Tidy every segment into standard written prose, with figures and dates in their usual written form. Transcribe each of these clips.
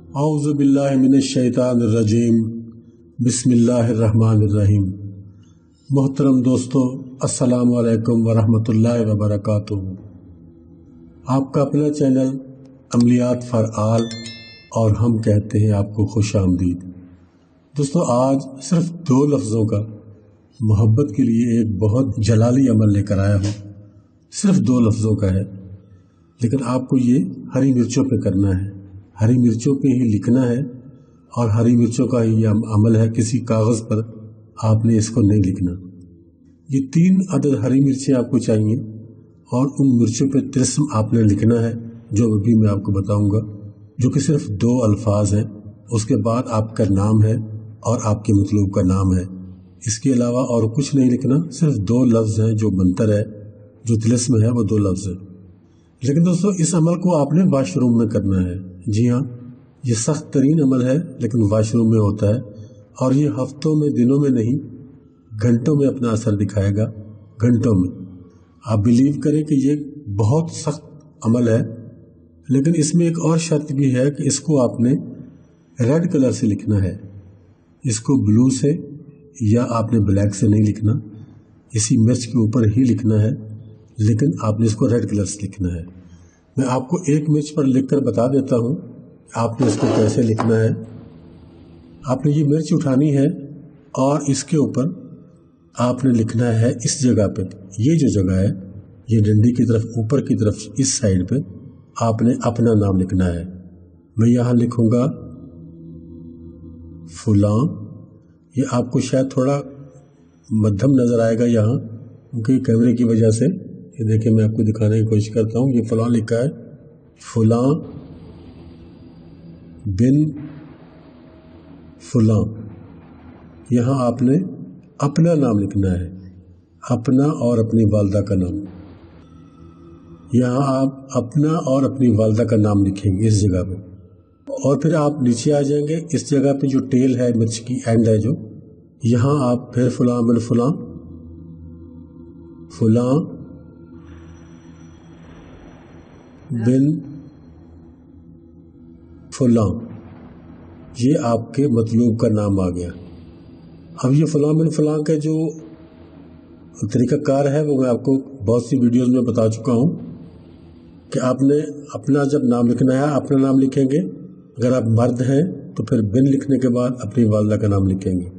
अऊज़ु बिल्लाहि मिनश्शैतानिर्रजीम बिस्मिल्लाहिर्रहमानिर्रहीम। मोहतरम दोस्तों, अस्सलामु अलैकुम वरहमतुल्लाहि वबरकातुहू। आपका अपना चैनल अमलियात फॉर आल और हम कहते हैं आपको खुश आमदीद। दोस्तों, आज सिर्फ 2 लफ्ज़ों का मोहब्बत के लिए एक बहुत जलाली अमल लेकर आया हूँ। सिर्फ 2 लफ्ज़ों का है, लेकिन आपको ये हरी मिर्चों पे करना है। हरी मिर्चों पे ही लिखना है और हरी मिर्चों का ही अमल है। किसी कागज़ पर आपने इसको नहीं लिखना। ये 3 अदद हरी मिर्चें आपको चाहिए और उन मिर्चों पे तिल्स्म आपने लिखना है, जो अभी मैं आपको बताऊंगा, जो कि सिर्फ 2 अल्फाज हैं। उसके बाद आपका नाम है और आपके मतलूब का नाम है। इसके अलावा और कुछ नहीं लिखना। सिर्फ 2 लफ्ज़ हैं, जो मंतर है, जो तिल्स्म है, वो 2 लफ्ज़ है। लेकिन दोस्तों, इस अमल को आपने वाशरूम में करना है। जी हाँ, ये सख्त तरीन अमल है, लेकिन वाशरूम में होता है और ये हफ्तों में, दिनों में नहीं, घंटों में अपना असर दिखाएगा। घंटों में। आप बिलीव करें कि ये बहुत सख्त अमल है, लेकिन इसमें एक और शर्त भी है कि इसको आपने रेड कलर से लिखना है। इसको ब्लू से या आपने ब्लैक से नहीं लिखना, इसी मिर्च के ऊपर ही लिखना है, लेकिन आपने इसको रेड कलर से लिखना है। मैं आपको एक मिर्च पर लिखकर बता देता हूँ आपने इसको कैसे लिखना है। आपने ये मिर्च उठानी है और इसके ऊपर आपने लिखना है, इस जगह पे, ये जो जगह है, ये डंडी की तरफ, ऊपर की तरफ, इस साइड पे आपने अपना नाम लिखना है। मैं यहाँ लिखूँगा फुलां। ये आपको शायद थोड़ा मध्यम नज़र आएगा यहाँ, क्योंकि कैमरे की वजह से। ये देखिए, मैं आपको दिखाने की कोशिश करता हूँ। ये फलां लिखा है, फुलां बिन फुलां। यहाँ आपने अपना नाम लिखना है, अपना और अपनी वालदा का नाम। यहाँ आप अपना और अपनी वालदा का नाम लिखेंगे इस जगह पे, और फिर आप नीचे आ जाएंगे। इस जगह पे जो टेल है, मिर्च की एंड है जो, यहाँ आप फिर फुलां बिन फुलां, फुलां बिन फुलां, ये आपके मतलूब का नाम आ गया। अब ये फुलां बिन फुलां का जो तरीक़ाकार है, वो मैं आपको बहुत सी वीडियोस में बता चुका हूँ कि आपने अपना जब नाम लिखना है, अपना नाम लिखेंगे। अगर आप मर्द हैं तो फिर बिन लिखने के बाद अपनी वालदा का नाम लिखेंगे,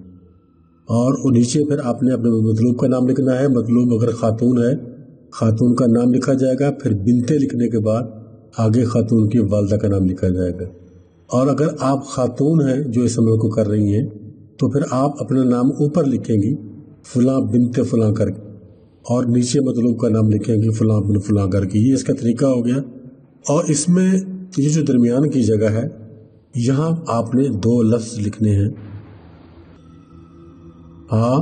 और नीचे फिर आपने अपने मतलूब का नाम लिखना है। मतलूब अगर खातून है, खातून का नाम लिखा जाएगा। फिर बिनते लिखने के बाद आगे खातून की वालदा का नाम लिखा जाएगा। और अगर आप खातून हैं जो इस अमल को कर रही हैं, तो फिर आप अपना नाम ऊपर लिखेंगी, फुलां बिनते फुलां करके, और नीचे मतलूब का नाम लिखेंगी, फुलां बिन फुलां करके। ये इसका तरीका हो गया। और इसमें ये जो दरमियान की जगह है, यहाँ आपने 2 लफ्ज़ लिखने हैं, हा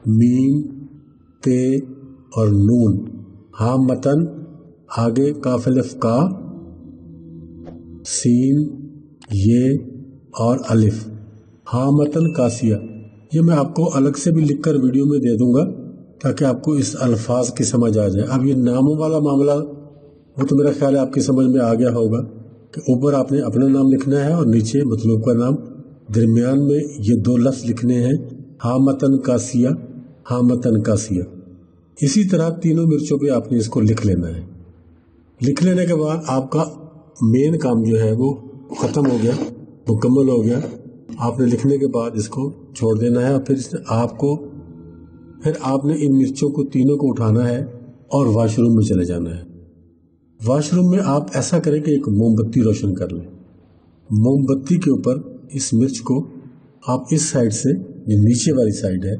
मीम ते और नून। हा मतन, आगे काफ अलिफ का, सीन ये और अलिफ। हा मतन कासिया। ये मैं आपको अलग से भी लिखकर वीडियो में दे दूंगा, ताकि आपको इस अल्फाज की समझ आ जाए। अब ये नामों वाला मामला, वो तो मेरा ख्याल है आपकी समझ में आ गया होगा कि ऊपर आपने अपना नाम लिखना है और नीचे मतलूब का नाम। दरमियान में ये 2 लफ्ज़ लिखने हैं, हा मतन कासिया, हा मतन कासिया। इसी तरह तीनों मिर्चों पे आपने इसको लिख लेना है। लिख लेने के बाद आपका मेन काम जो है वो ख़त्म हो गया, मुकम्मल हो गया। आपने लिखने के बाद इसको छोड़ देना है, और फिर आपने इन मिर्चों को, तीनों को उठाना है और वाशरूम में चले जाना है। वाशरूम में आप ऐसा करें कि एक मोमबत्ती रोशन कर लें। मोमबत्ती के ऊपर इस मिर्च को आप इस साइड से, ये नीचे वाली साइड है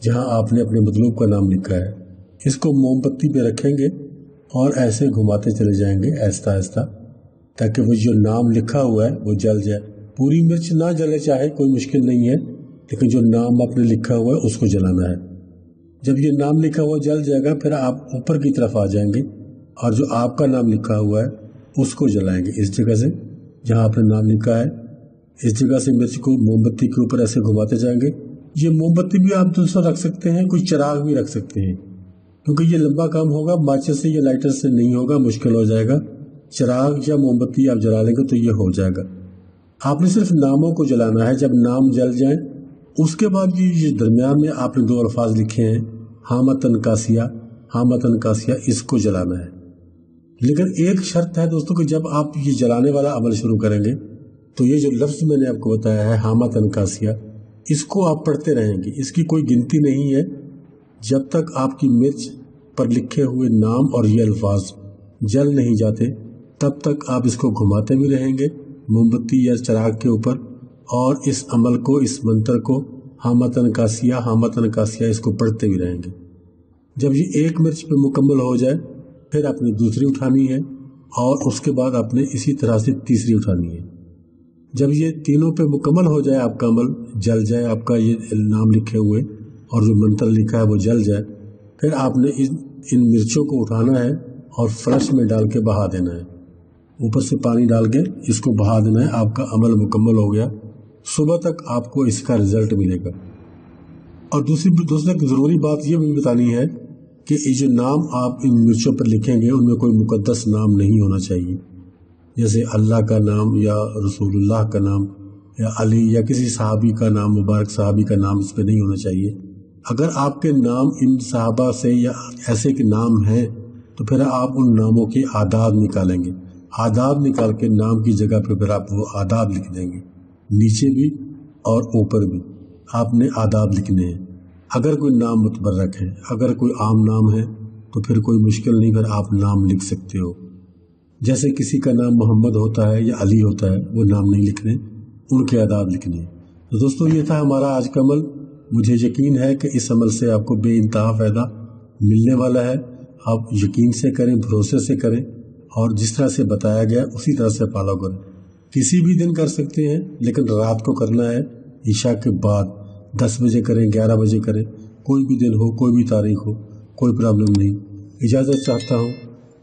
जहाँ आपने अपने मतलूब का नाम लिखा है, इसको मोमबत्ती पे रखेंगे और ऐसे घुमाते चले जाएंगे आहिस्ता आहिस्ता, ताकि वो जो नाम लिखा हुआ है वो जल जाए। पूरी मिर्च ना जले चाहे कोई मुश्किल नहीं है, लेकिन जो नाम आपने लिखा हुआ है उसको जलाना है। जब ये नाम लिखा हुआ जल जाएगा, फिर आप ऊपर की तरफ आ जाएंगे और जो आपका नाम लिखा हुआ है उसको जलाएंगे। इस जगह से जहाँ आपने नाम लिखा है, इस जगह से मिर्च को मोमबत्ती के ऊपर ऐसे घुमाते जाएंगे। ये मोमबत्ती भी आप दूसरा रख सकते हैं, कोई चिराग भी रख सकते हैं, क्योंकि ये लंबा काम होगा। माचिस से या लाइटर से नहीं होगा, मुश्किल हो जाएगा। चिराग या मोमबत्ती आप जला लेंगे तो ये हो जाएगा। आपने सिर्फ नामों को जलाना है। जब नाम जल जाए उसके बाद भी ये दरमियान में आपने 2 अल्फाज लिखे हैं, हामतन कासिया, हामतन कासिया, इसको जलाना है। लेकिन एक शर्त है दोस्तों कि जब आप ये जलाने वाला अमल शुरू करेंगे तो ये जो लफ्ज़ मैंने आपको बताया है हामतन कासिया, इसको आप पढ़ते रहेंगे। इसकी कोई गिनती नहीं है। जब तक आपकी मिर्च पर लिखे हुए नाम और ये अल्फाज जल नहीं जाते तब तक आप इसको घुमाते भी रहेंगे मोमबत्ती या चिराग के ऊपर, और इस अमल को, इस मंत्र को हामतन कासिया, हामतन कासिया, इसको पढ़ते भी रहेंगे। जब ये एक मिर्च पे मुकम्मल हो जाए फिर आपने दूसरी उठानी है और उसके बाद आपने इसी तरह से तीसरी उठानी है। जब ये तीनों पे मुकम्मल हो जाए, आपका अमल जल जाए, आपका ये नाम लिखे हुए और जो मंत्र लिखा है वो जल जाए, फिर आपने इन मिर्चों को उठाना है और फ्लश में डाल के बहा देना है। ऊपर से पानी डाल के इसको बहा देना है। आपका अमल मुकम्मल हो गया। सुबह तक आपको इसका रिजल्ट मिलेगा। और दूसरी ज़रूरी बात ये भी बतानी है कि ये जो नाम आप इन मिर्चों पर लिखेंगे उनमें कोई मुकद्दस नाम नहीं होना चाहिए, जैसे अल्लाह का नाम या रसूलुल्लाह का नाम या अली या किसी सहाबी का नाम, मुबारक सहाबी का नाम इस पर नहीं होना चाहिए। अगर आपके नाम इन सहाबा से या ऐसे के नाम हैं तो फिर आप उन नामों के आदाब निकालेंगे। आदाब निकाल के नाम की जगह पे फिर आप वो आदाब लिख देंगे, नीचे भी और ऊपर भी आपने आदाब लिखने हैं। अगर कोई नाम मुतबर्रक है, अगर कोई आम नाम है तो फिर कोई मुश्किल नहीं, फिर आप नाम लिख सकते हो। जैसे किसी का नाम मोहम्मद होता है या अली होता है, वो नाम नहीं लिखने, उनके आदाब लिखने। तो दोस्तों ये था हमारा आज का अमल। मुझे यकीन है कि इस अमल से आपको बेइंतहा फ़ायदा मिलने वाला है। आप यकीन से करें, भरोसे से करें और जिस तरह से बताया गया उसी तरह से फॉलो करें। किसी भी दिन कर सकते हैं लेकिन रात को करना है, ईशा के बाद 10 बजे करें, 11 बजे करें, कोई भी दिन हो, कोई भी तारीख हो, कोई प्रॉब्लम नहीं। इजाज़त चाहता हूँ,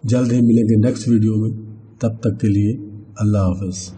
जल्द ही मिलेंगे नेक्स्ट वीडियो में। तब तक के लिए अल्लाह हाफ़िज़।